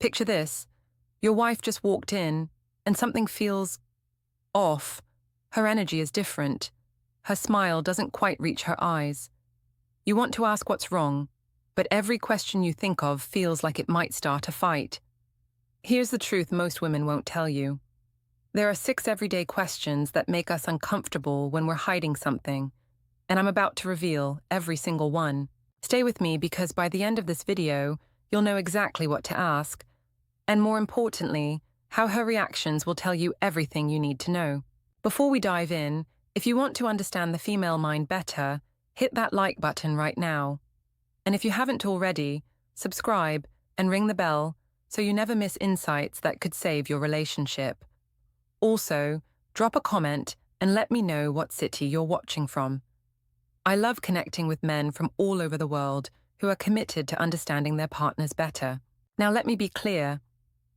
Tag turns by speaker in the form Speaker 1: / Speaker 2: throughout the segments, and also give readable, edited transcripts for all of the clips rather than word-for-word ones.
Speaker 1: Picture this. Your wife just walked in, and something feels off. Her energy is different. Her smile doesn't quite reach her eyes. You want to ask what's wrong, but every question you think of feels like it might start a fight. Here's the truth most women won't tell you. There are 6 everyday questions that make us uncomfortable when we're hiding something, and I'm about to reveal every single one. Stay with me because by the end of this video, you'll know exactly what to ask, and more importantly, how her reactions will tell you everything you need to know. Before we dive in, if you want to understand the female mind better, hit that like button right now. And if you haven't already, subscribe and ring the bell so you never miss insights that could save your relationship. Also, drop a comment and let me know what city you're watching from. I love connecting with men from all over the world who are committed to understanding their partners better. Now let me be clear.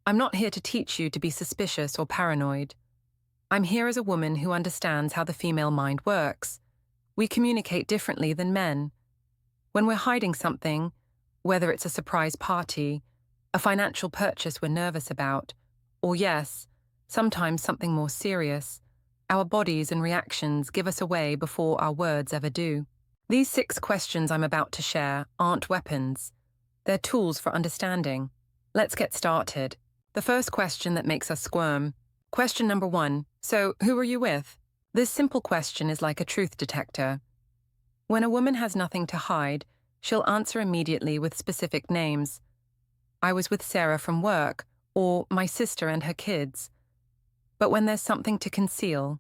Speaker 1: I'm not here to teach you to be suspicious or paranoid. I'm here as a woman who understands how the female mind works. We communicate differently than men. When we're hiding something, whether it's a surprise party, a financial purchase we're nervous about, or yes, sometimes something more serious, our bodies and reactions give us away before our words ever do. These 6 questions I'm about to share aren't weapons. They're tools for understanding. Let's get started. The first question that makes us squirm. Question number 1. So, who are you with? This simple question is like a truth detector. When a woman has nothing to hide, she'll answer immediately with specific names. I was with Sarah from work, or my sister and her kids. But when there's something to conceal,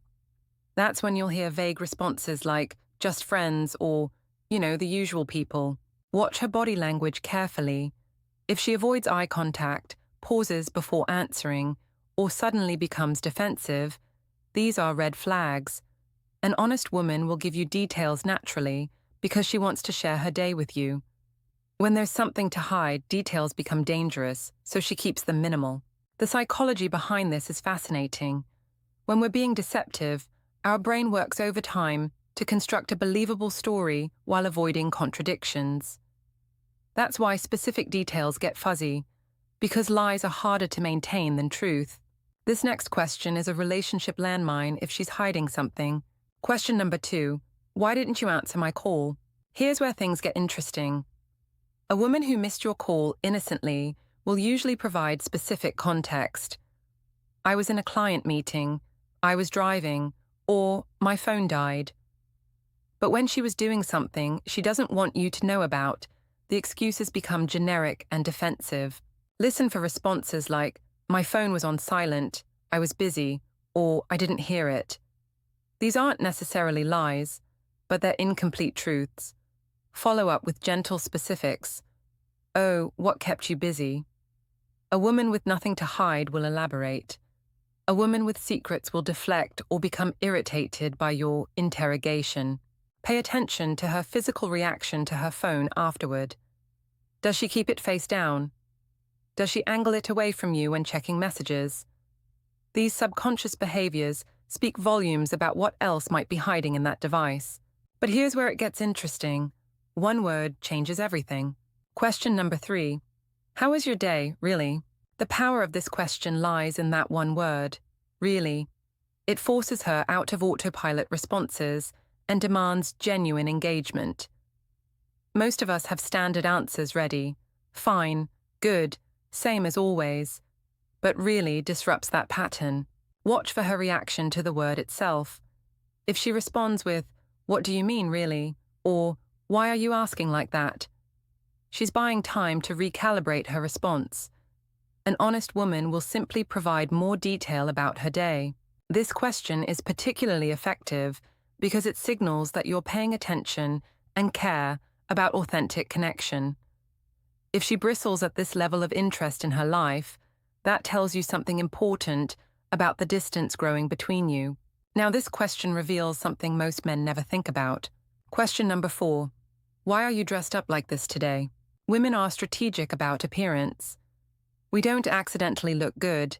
Speaker 1: that's when you'll hear vague responses like, just friends, or, the usual people. Watch her body language carefully. If she avoids eye contact, pauses before answering, or suddenly becomes defensive, these are red flags. An honest woman will give you details naturally because she wants to share her day with you. When there's something to hide, details become dangerous, so she keeps them minimal. The psychology behind this is fascinating. When we're being deceptive, our brain works overtime to construct a believable story while avoiding contradictions. That's why specific details get fuzzy, because lies are harder to maintain than truth. This next question is a relationship landmine if she's hiding something. Question number 2. Why didn't you answer my call? Here's where things get interesting. A woman who missed your call innocently will usually provide specific context. I was in a client meeting, I was driving, or my phone died. But when she was doing something she doesn't want you to know about, the excuses become generic and defensive. Listen for responses like, my phone was on silent, I was busy, or I didn't hear it. These aren't necessarily lies, but they're incomplete truths. Follow up with gentle specifics. Oh, what kept you busy? A woman with nothing to hide will elaborate. A woman with secrets will deflect or become irritated by your interrogation. Pay attention to her physical reaction to her phone afterward. Does she keep it face down? Does she angle it away from you when checking messages? These subconscious behaviors speak volumes about what else might be hiding in that device. But here's where it gets interesting. One word changes everything. Question number 3. How was your day, really? The power of this question lies in that one word, really. It forces her out of autopilot responses and demands genuine engagement. Most of us have standard answers ready. Fine, good, same as always. But really disrupts that pattern. Watch for her reaction to the word itself. If she responds with, what do you mean, really? Or, why are you asking like that? She's buying time to recalibrate her response. An honest woman will simply provide more detail about her day. This question is particularly effective because it signals that you're paying attention and care about authentic connection. If she bristles at this level of interest in her life, that tells you something important about the distance growing between you. Now, this question reveals something most men never think about. Question number 4. Why are you dressed up like this today? Women are strategic about appearance. We don't accidentally look good.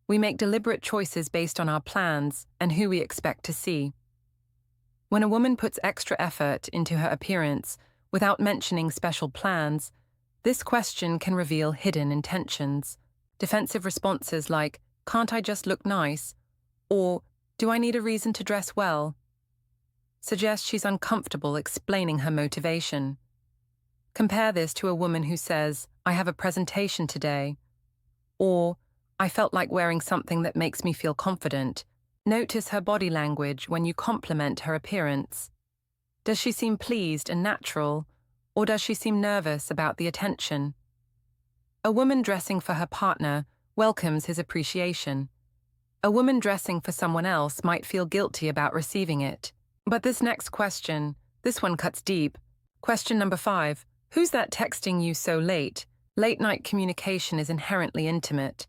Speaker 1: We make deliberate choices based on our plans and who we expect to see. When a woman puts extra effort into her appearance without mentioning special plans, This question can reveal hidden intentions. Defensive responses like, "Can't I just look nice?" or "Do I need a reason to dress well?" suggest she's uncomfortable explaining her motivation. Compare this to a woman who says, "I have a presentation today," or "I felt like wearing something that makes me feel confident." Notice her body language when you compliment her appearance. Does she seem pleased and natural, or does she seem nervous about the attention? A woman dressing for her partner welcomes his appreciation. A woman dressing for someone else might feel guilty about receiving it. But this next question, this one cuts deep. Question number 5. Who's that texting you so late? Late-night communication is inherently intimate.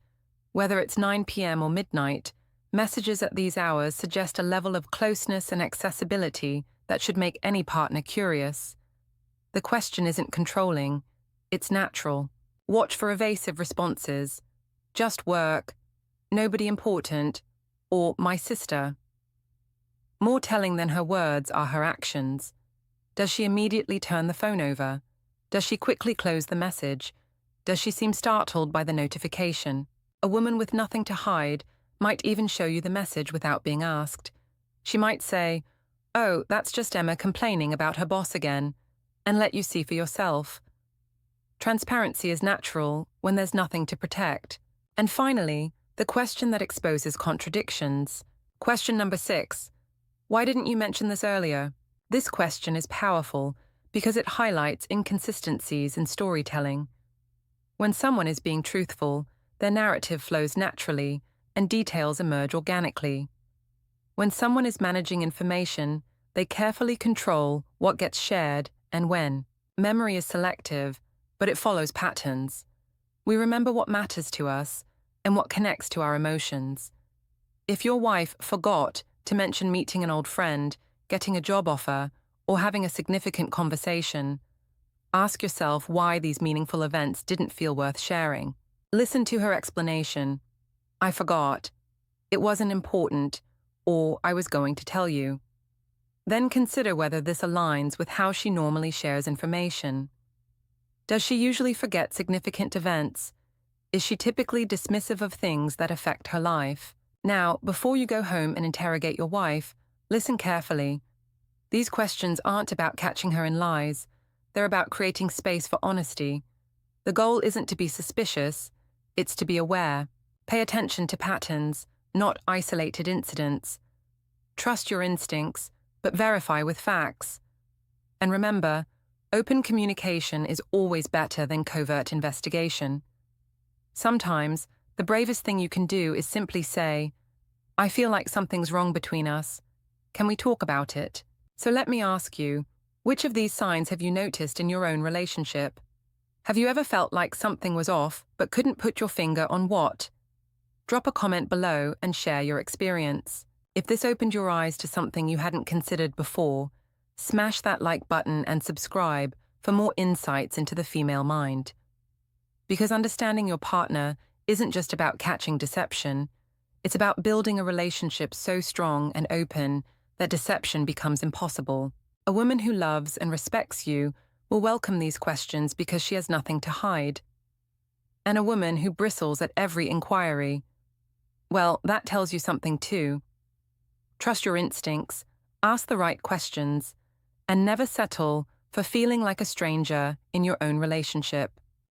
Speaker 1: Whether it's 9 p.m. or midnight, messages at these hours suggest a level of closeness and accessibility that should make any partner curious. The question isn't controlling, it's natural. Watch for evasive responses. "Just work," "Nobody important," or "My sister." More telling than her words are her actions. Does she immediately turn the phone over? Does she quickly close the message? Does she seem startled by the notification? A woman with nothing to hide might even show you the message without being asked. She might say, "Oh, that's just Emma complaining about her boss again," and let you see for yourself. Transparency is natural when there's nothing to protect. And finally, the question that exposes contradictions. Question number 6. Why didn't you mention this earlier? This question is powerful because it highlights inconsistencies in storytelling. When someone is being truthful, their narrative flows naturally and details emerge organically. When someone is managing information, they carefully control what gets shared and when. Memory is selective, but it follows patterns. We remember what matters to us and what connects to our emotions. If your wife forgot to mention meeting an old friend, getting a job offer, or having a significant conversation, ask yourself why these meaningful events didn't feel worth sharing. Listen to her explanation. "I forgot," "It wasn't important," or "I was going to tell you." Then consider whether this aligns with how she normally shares information. Does she usually forget significant events? Is she typically dismissive of things that affect her life? Now, before you go home and interrogate your wife, listen carefully. These questions aren't about catching her in lies. They're about creating space for honesty. The goal isn't to be suspicious, it's to be aware. Pay attention to patterns, not isolated incidents. Trust your instincts, but verify with facts. And remember, open communication is always better than covert investigation. Sometimes, the bravest thing you can do is simply say, "I feel like something's wrong between us. Can we talk about it?" So let me ask you, which of these signs have you noticed in your own relationship? Have you ever felt like something was off but couldn't put your finger on what? Drop a comment below and share your experience. If this opened your eyes to something you hadn't considered before, smash that like button and subscribe for more insights into the female mind. Because understanding your partner isn't just about catching deception, it's about building a relationship so strong and open that deception becomes impossible. A woman who loves and respects you will welcome these questions because she has nothing to hide. And a woman who bristles at every inquiry, well, that tells you something too. Trust your instincts, ask the right questions, and never settle for feeling like a stranger in your own relationship.